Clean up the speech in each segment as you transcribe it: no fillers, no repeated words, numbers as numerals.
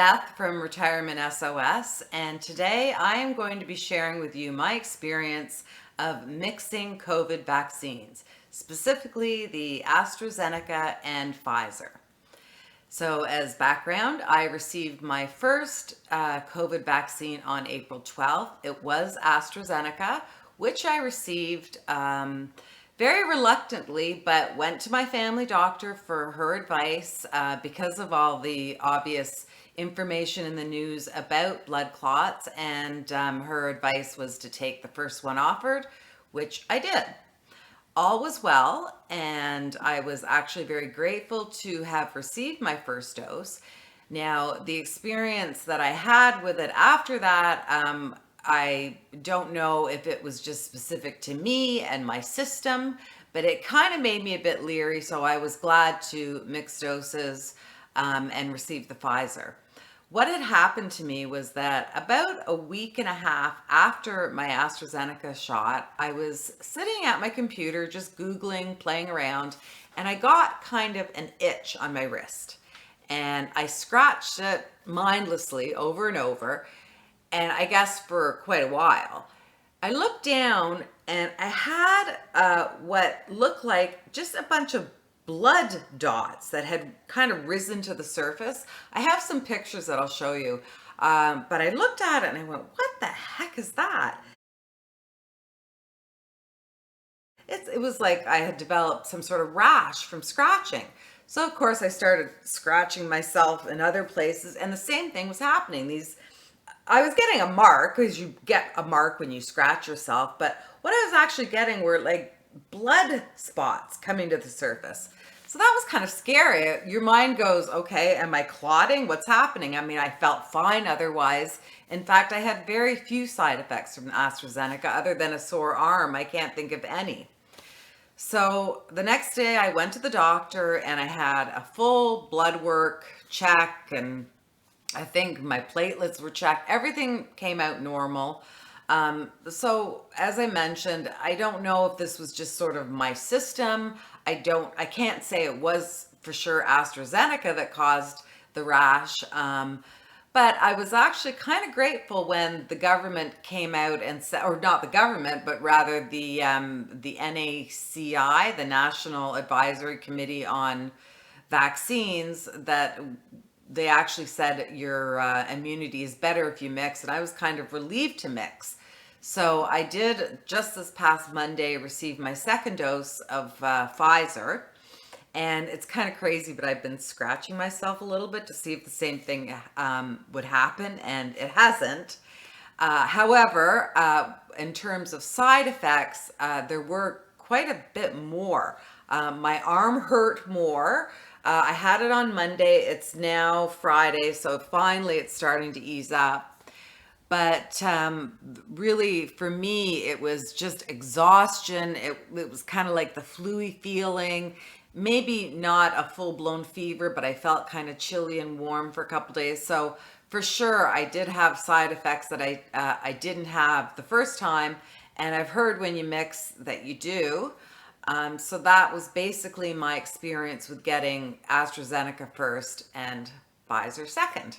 Beth from Retirement SOS, and today I am going to be sharing with you my experience of mixing COVID vaccines, specifically the AstraZeneca and Pfizer. So as background, I received my first COVID vaccine on April 12th. It was AstraZeneca, which I received very reluctantly, but went to my family doctor for her advice because of all the obvious information in the news about blood clots, and her advice was to take the first one offered, which I did. All was well, and I was actually very grateful to have received my first dose. Now, the experience that I had with it after that, I don't know if it was just specific to me and my system, but it kind of made me a bit leery, so I was glad to mix doses and receive the Pfizer. What had happened to me was that about a week and a half after my AstraZeneca shot, I was sitting at my computer just Googling, playing around, and I got kind of an itch on my wrist. And I scratched it mindlessly over and over, and I guess for quite a while. I looked down and I had what looked like just a bunch of blood dots that had kind of risen to the surface. I have some pictures that I'll show you, but I looked at it and I went, what the heck is that? It was like I had developed some sort of rash from scratching. So of course I started scratching myself in other places, and the same thing was happening. I was getting a mark, because you get a mark when you scratch yourself, but what I was actually getting were like blood spots coming to the surface. So that was kind of scary. Your mind goes, okay, am I clotting? What's happening? I mean, I felt fine otherwise. In fact, I had very few side effects from AstraZeneca other than a sore arm. I can't think of any. So the next day I went to the doctor and I had a full blood work check, and I think my platelets were checked. Everything came out normal. So as I mentioned, I don't know if this was just sort of my system. I can't say it was for sure AstraZeneca that caused the rash. But I was actually kind of grateful when the government came out and said, or not the government, but rather the NACI, the National Advisory Committee on Vaccines, that they actually said your immunity is better if you mix, and I was kind of relieved to mix. So I did just this past Monday receive my second dose of Pfizer, and it's kind of crazy, but I've been scratching myself a little bit to see if the same thing would happen, and it hasn't. However, in terms of side effects, there were quite a bit more. My arm hurt more. I had it on Monday. It's now Friday, so finally it's starting to ease up. But really, for me, it was just exhaustion. It was kind of like the flu-y feeling. Maybe not a full-blown fever, but I felt kind of chilly and warm for a couple days. So for sure, I did have side effects that I didn't have the first time, and I've heard when you mix that you do. So that was basically my experience with getting AstraZeneca first and Pfizer second.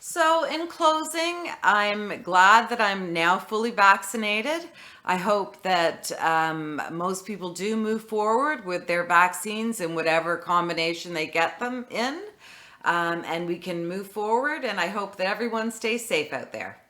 So in closing, I'm glad that I'm now fully vaccinated. I hope that most people do move forward with their vaccines in whatever combination they get them in, and we can move forward, and I hope that everyone stays safe out there.